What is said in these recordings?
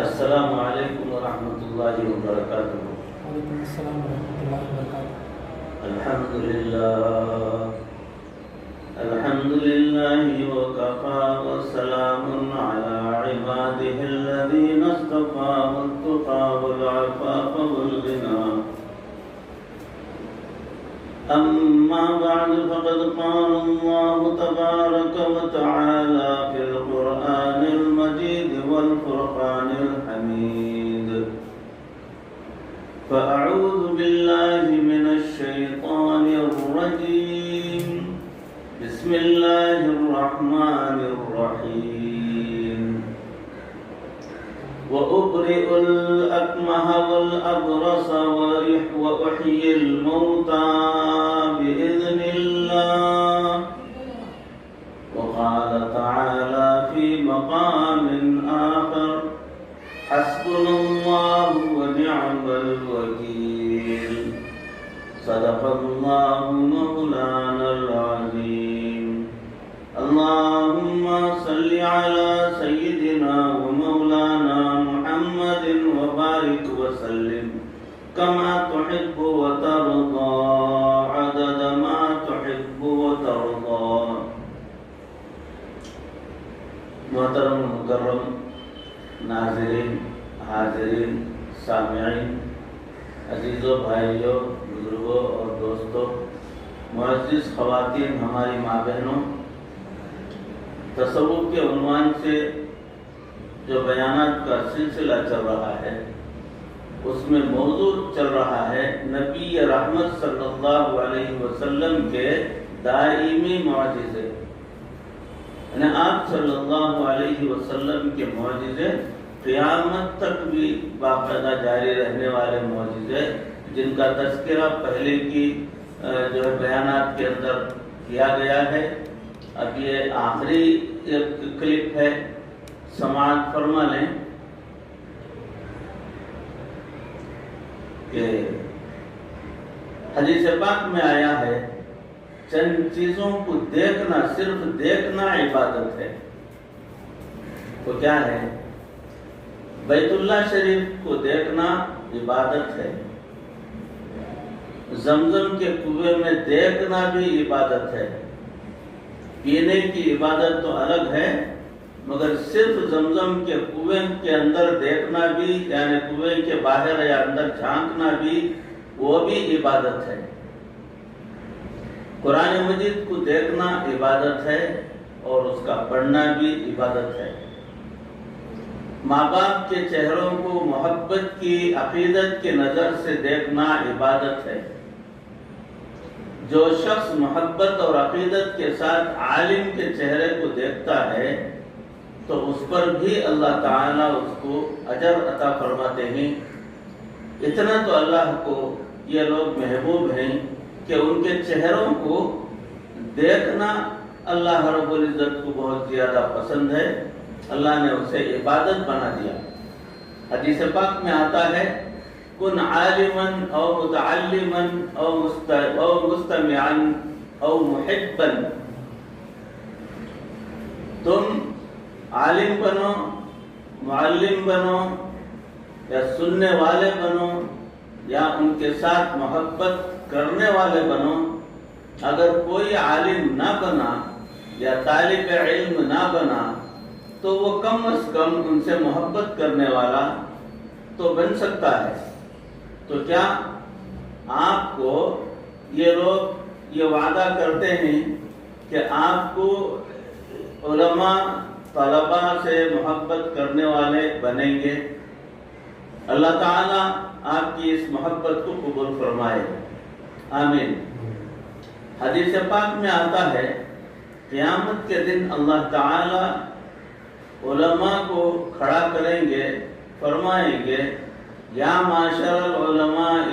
السلام علیکم ورحمۃ اللہ وبرکاتہ۔ وعلیکم السلام ورحمۃ اللہ وبرکاتہ۔ الحمد للہ وکفى وسلام علی عباده الذین اصطفى والتقى والعفاف والغنى۔ أما بعد فقد قال الله تبارك وتعالى في القرآن المجيد والفرقان الحميد: فأعوذ بالله من الشيطان الرجيم، بسم الله الرحمن الرحيم: وأبرئ الأكمه والأبرص وأحيي الموتى بإذن الله۔ وقال تعالى في مقام آخر: حسبنا الله ونعم الوكيل۔ صدق الله مولانا العظيم۔ اللهم صل على سيدنا ومولانا محمد وبارك وسلم كما تحب وترضى عدد ما تحب وترضى۔ محترم مکرم ناظرین، حاضرین، سامعین، عزیزوں، بھائیوں، بزرگوں اور دوستوں، معزز خواتین، ہماری ماں بہنوں، تصوف کے عنوان سے جو بیانات کا سلسلہ چل رہا ہے اس میں موضوع چل رہا ہے نبی رحمت صلی اللہ علیہ وسلم کے دائمی معجزے، یعنی آپ صلی اللہ علیہ وسلم کے معجزے قیامت تک بھی باقاعدہ جاری رہنے والے معجزے، جن کا تذکرہ پہلے کی جو ہے بیانات کے اندر کیا گیا ہے۔ اب یہ آخری ایک کلپ ہے، سماعت فرما لیں کہ حدیث پاک میں آیا ہے چند چیزوں کو دیکھنا، صرف دیکھنا عبادت ہے۔ وہ کیا ہے؟ بیت اللہ شریف کو دیکھنا عبادت ہے، زمزم کے کنویں میں دیکھنا بھی عبادت ہے۔ پینے کی عبادت تو الگ ہے، مگر صرف زمزم کے کنویں کے اندر دیکھنا بھی، یعنی کنویں کے باہر یا اندر جھانکنا بھی، وہ بھی عبادت ہے۔ قرآن مجید کو دیکھنا عبادت ہے اور اس کا پڑھنا بھی عبادت ہے۔ ماں باپ کے چہروں کو محبت کی، عقیدت کی نظر سے دیکھنا عبادت ہے۔ جو شخص محبت اور عقیدت کے ساتھ عالم کے چہرے کو دیکھتا ہے تو اس پر بھی اللہ تعالیٰ اس کو اجر عطا فرماتے ہیں۔ اتنا تو اللہ کو یہ لوگ محبوب ہیں کہ ان کے چہروں کو دیکھنا اللہ رب العزت کو بہت زیادہ پسند ہے، اللہ نے اسے عبادت بنا دیا۔ حدیث پاک میں آتا ہے: کن عالما او متعلما او مستمعا او محبا۔ تم عالم بنو، معلم بنو، یا سننے والے بنو، یا ان کے ساتھ محبت کرنے والے بنو۔ اگر کوئی عالم نہ بنا یا طالب علم نہ بنا تو وہ کم از کم ان سے محبت کرنے والا تو بن سکتا ہے۔ تو کیا آپ کو یہ لوگ یہ وعدہ کرتے ہیں کہ آپ کو علماء، طلباء سے محبت کرنے والے بنیں گے؟ اللہ تعالیٰ آپ کی اس محبت کو قبول فرمائے، آمین۔ حدیث پاک میں آتا ہے قیامت کے دن اللہ تعالیٰ علماء کو کھڑا کریں گے، فرمائیں گے: یا معاشر العلماء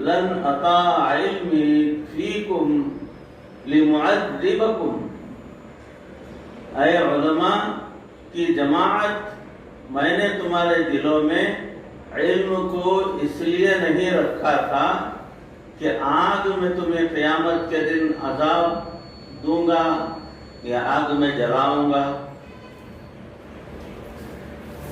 لن اطاع علمی فیکم لمعذبکم۔ اے علماء کی جماعت، میں نے تمہارے دلوں میں علم کو اس لیے نہیں رکھا تھا کہ آگ میں تمہیں قیامت کے دن عذاب دوں گا یا آگ میں جلاؤں گا۔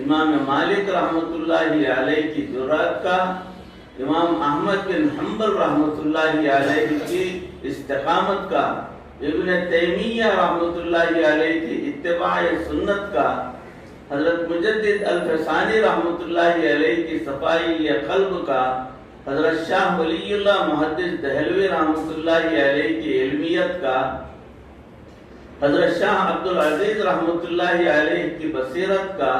امام مالک رحمۃ اللہ علیہ کی جرأت کا، امام احمد بن حنبل رحمۃ اللہ علیہ کی استقامت کا، ابن تیمیہ رحمۃ اللہ علیہ کی اتباع سنت کا، حضرت مجدد الفسانی رحمۃ اللہ علیہ کی صفائی قلب کا، حضرت شاہ ولی اللہ محدث دہلوی رحمۃ اللہ علیہ کی علمیت کا، حضرت شاہ عبدالعزیز رحمۃ اللہ علیہ کی بصیرت کا،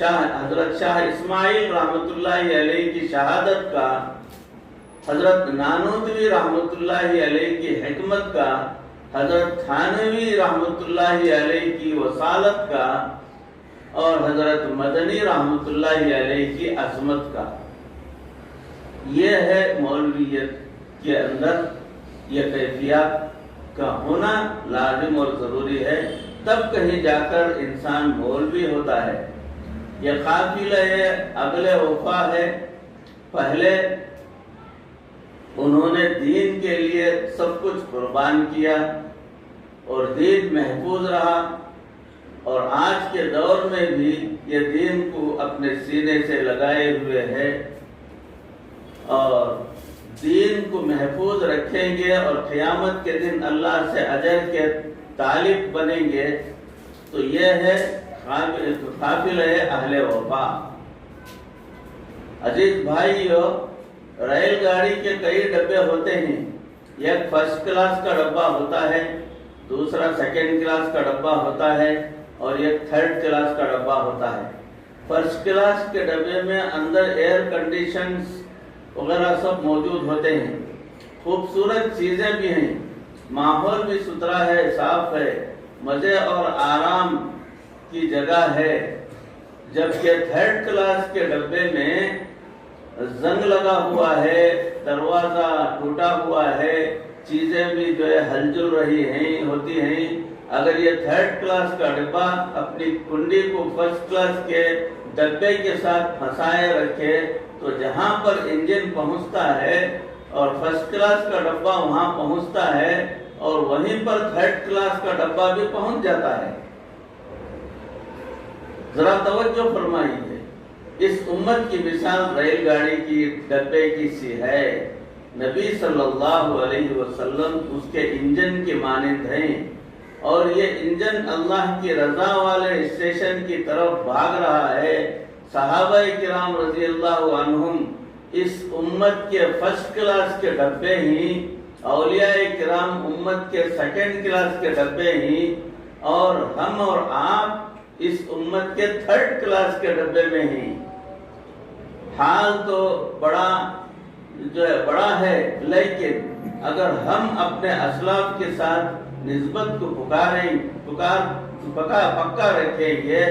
حضرت شاہ اسماعیل رحمۃ اللہ علیہ کی شہادت کا، حضرت نانوتوی رحمۃ اللہ علیہ کی حکمت کا، حضرت تھانوی رحمۃ اللہ علیہ کی وصالت کا، اور حضرت مدنی رحمۃ اللہ علیہ کی عظمت کا۔ یہ ہے مولویت کے اندر یہ کیفیات کا ہونا لازم اور ضروری ہے، تب کہیں جا کر انسان مولوی ہوتا ہے۔ یہ قافلہ اہل وفا ہے، پہلے انہوں نے دین کے لیے سب کچھ قربان کیا اور دین محفوظ رہا، اور آج کے دور میں بھی یہ دین کو اپنے سینے سے لگائے ہوئے ہے اور دین کو محفوظ رکھیں گے، اور قیامت کے دن اللہ سے اجر کے طالب بنیں گے۔ تو یہ ہے قافلہ اہل وفا۔ عزیز بھائیو، ریل گاڑی کے کئی ڈبے ہوتے ہیں، ایک فرسٹ کلاس کا ڈبہ ہوتا ہے، دوسرا سیکنڈ کلاس کا ڈبہ ہوتا ہے، اور ایک تھرڈ کلاس کا ڈبہ ہوتا ہے۔ فرسٹ کلاس کے ڈبے میں اندر ایئر کنڈیشنز وغیرہ سب موجود ہوتے ہیں، خوبصورت چیزیں بھی ہیں، ماحول بھی ستھرا ہے، صاف ہے، مزے اور آرام کی جگہ ہے۔ جبکہ تھرڈ کلاس کے ڈبے میں زنگ لگا ہوا ہے، دروازہ ٹوٹا ہوا ہے، چیزیں بھی جو ہے ہلچل رہی ہوتی ہیں۔ اگر یہ تھرڈ کلاس کا ڈبہ اپنی کنڈی کو فرسٹ کلاس کے ڈبے کے ساتھ پھنسائے رکھے تو جہاں پر انجن پہنچتا ہے اور فرسٹ کلاس کا ڈبہ وہاں پہنچتا ہے، اور وہیں پر تھرڈ کلاس کا ڈبہ بھی پہنچ جاتا ہے۔ ذرا توجہ فرمائیے، اس امت کی مثال ریل گاڑی کی ڈبے کی سی ہے۔ نبی صلی اللہ علیہ وسلم اس کے انجن کے مانند ہیں، اور یہ انجن اللہ کی رضا والے اسٹیشن کی طرف بھاگ رہا ہے۔ صحابہ کرام رضی اللہ عنہم اس امت کے فرسٹ کلاس کے ڈبے ہی، اولیاء کرام امت کے سیکنڈ کلاس کے ڈبے ہی، اور ہم اور آپ اس امت کے تھرڈ کلاس کے ڈبے میں ہی۔ حال تو بڑا ہے، لیکن اگر ہم اپنے اسلاف کے ساتھ نسبت کو پکا رکھیں گے،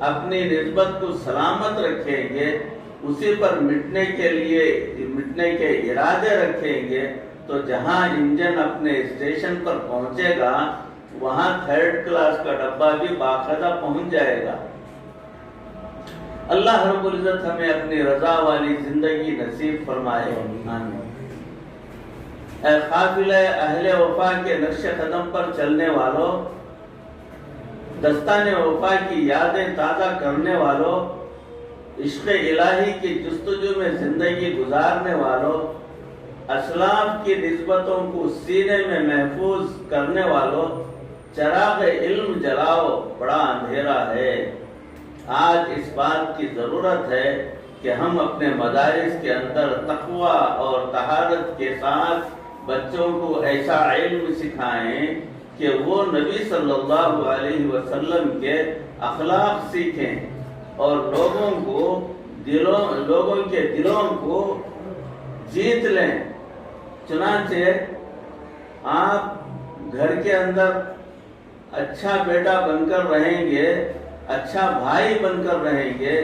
اپنی نسبت کو سلامت رکھیں گے، اسی پر مٹنے کے ارادے رکھیں گے، تو جہاں انجن اپنے اسٹیشن پر پہنچے گا وہاں تھرڈ کلاس کا ڈبہ بھی باقاعدہ پہنچ جائے گا۔ اللہ رب العزت ہمیں اپنی رضا والی زندگی نصیب فرمائے، آمین۔ اے قافلہ اہل وفا کے نقش قدم پر چلنے والوں، دستان وفا کی یادیں تازہ کرنے والوں، عشق الہی کی جستجو میں زندگی گزارنے والوں، اسلاف کی نسبتوں کو سینے میں محفوظ کرنے والوں، چراغ علم جلاؤ، بڑا اندھیرا ہے۔ آج اس بات کی ضرورت ہے کہ ہم اپنے مدارس کے اندر تقوی اور طہارت کے ساتھ بچوں کو ایسا علم سکھائیں کہ وہ نبی صلی اللہ علیہ وسلم کے اخلاق سیکھیں اور لوگوں کے دلوں کو جیت لیں۔ چنانچہ آپ گھر کے اندر اچھا بیٹا بن کر رہیں گے، اچھا بھائی بن کر رہیں گے،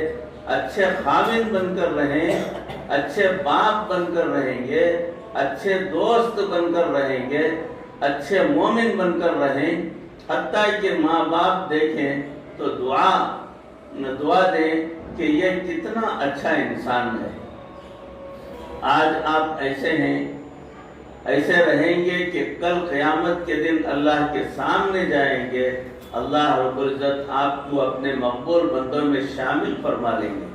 اچھے خاوند بن کر رہیں، اچھے باپ بن کر رہیں گے، اچھے دوست بن کر رہیں گے، اچھے مومن بن کر رہیں، حتیٰ کہ ماں باپ دیکھیں تو دعا دیں کہ یہ کتنا اچھا انسان ہے۔ آج آپ ایسے ہیں، ایسے رہیں گے کہ کل قیامت کے دن اللہ کے سامنے جائیں گے، اللہ رب العزت آپ کو اپنے مقبول بندوں میں شامل فرما لیں گے۔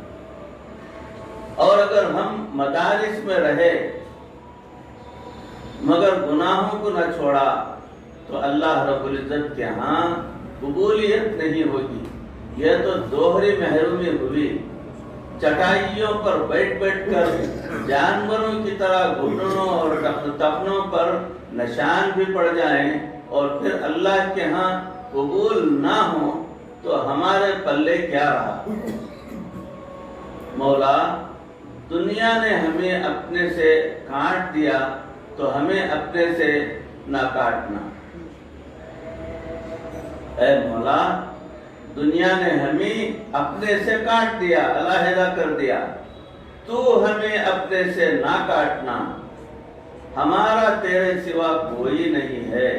اور اگر ہم مدارس میں رہے مگر گناہوں کو نہ چھوڑا تو اللہ رب العزت کے ہاں قبولیت نہیں ہوگی۔ یہ تو دوہری محرومی ہوئی۔ چٹائیوں پر بیٹھ کر جانوروں کی طرح گھٹنوں اور تخنوں پر نشان بھی پڑ جائیں اور پھر اللہ کے ہاں قبول نہ ہو تو ہمارے پلے کیا رہا؟ مولا، دنیا نے ہمیں اپنے سے کاٹ دیا تو ہمیں اپنے سے نہ کاٹنا۔ اے مولا، دنیا نے ہمیں اپنے سے کاٹ دیا، علیحدہ کر دیا، تو ہمیں اپنے سے نہ کاٹنا۔ ہمارا تیرے سوا کوئی نہیں ہے۔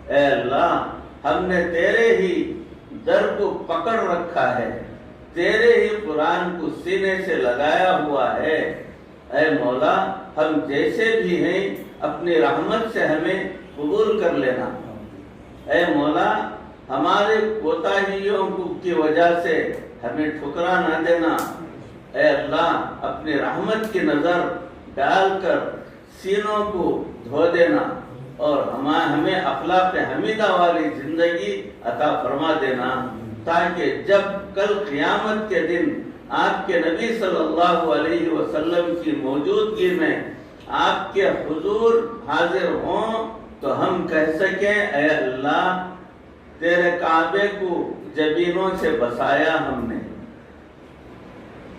اے اللہ، ہم نے تیرے ہی در کو پکڑ رکھا ہے، تیرے ہی قرآن کو سینے سے لگایا ہوا ہے۔ اے مولا، ہم جیسے بھی ہیں اپنی رحمت سے ہمیں قبول کر لینا۔ اے مولا، ہمارے کوتاہیوں کی وجہ سے ہمیں ٹھکرا نہ دینا۔ اے اللہ، اپنی رحمت کی نظر ڈال کر سینوں کو دھو دینا اور ہمیں اخلاق حمیدہ والی زندگی عطا فرما دینا، تاکہ جب کل قیامت کے دن آپ کے نبی صلی اللہ علیہ وسلم کی موجودگی میں آپ کے حضور حاضر ہوں تو ہم کہہ سکیں، اے اللہ، تیرے کعبے کو جبینوں سے بسایا ہم نے۔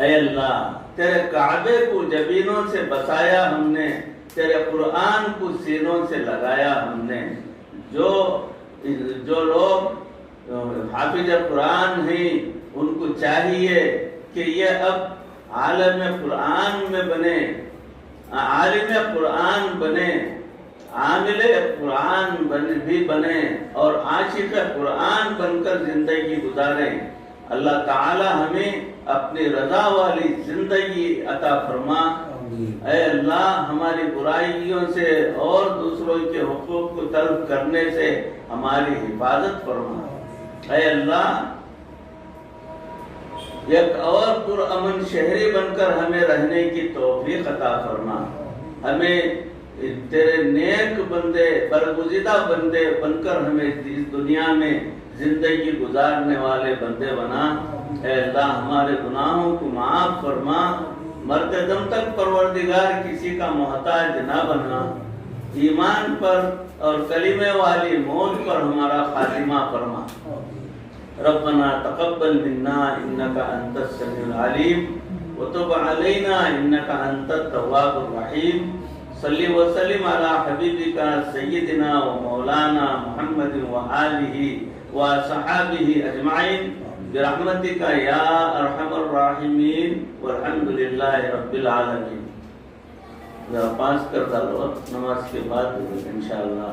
اے اللہ، تیرے کعبے کو جبینوں سے بسایا ہم نے، تیرے قرآن کو سینوں سے لگایا ہم نے۔ جو لوگ حافظ قرآن ہیں ان کو چاہیے کہ یہ اب عالم قرآن میں بنے، عالم قرآن بنے، عامل قرآن بھی بنے اور عاشق قرآن بن کر زندگی گزاریں۔ اللہ تعالی ہمیں اپنی رضا والی زندگی عطا فرما۔ اے اللہ، ہماری برائیوں سے اور دوسروں کے حقوق کو طلب کرنے سے ہماری حفاظت فرما۔ اے اللہ، ایک اور پرامن شہری بن کر ہمیں رہنے کی توفیق عطا فرما۔ ہمیں تیرے نیک بندے، برگزیدہ بندے بن کر ہمیں اس دنیا میں زندگی گزارنے والے بندے بنا۔ اے اللہ، ہمارے گناہوں کو معاف فرما۔ مرتے دم تک پروردگار کسی کا محتاج نہ بنا۔ ایمان پر اور کلمے والی موت پر ہمارا خاتمہ فرما۔ ربنا تقبل منا انك انت السميع العليم وتب علينا انك انت التواب الرحيم صلی وسلم علی حبیبک سیدنا و مولانا محمد وآلہ وصحابہ اجمعین برحمتک یا ارحم الراحمین والحمد للہ رب العالمین۔ ذرا پاس کر ڈالو نماز کے بعد انشاءاللہ۔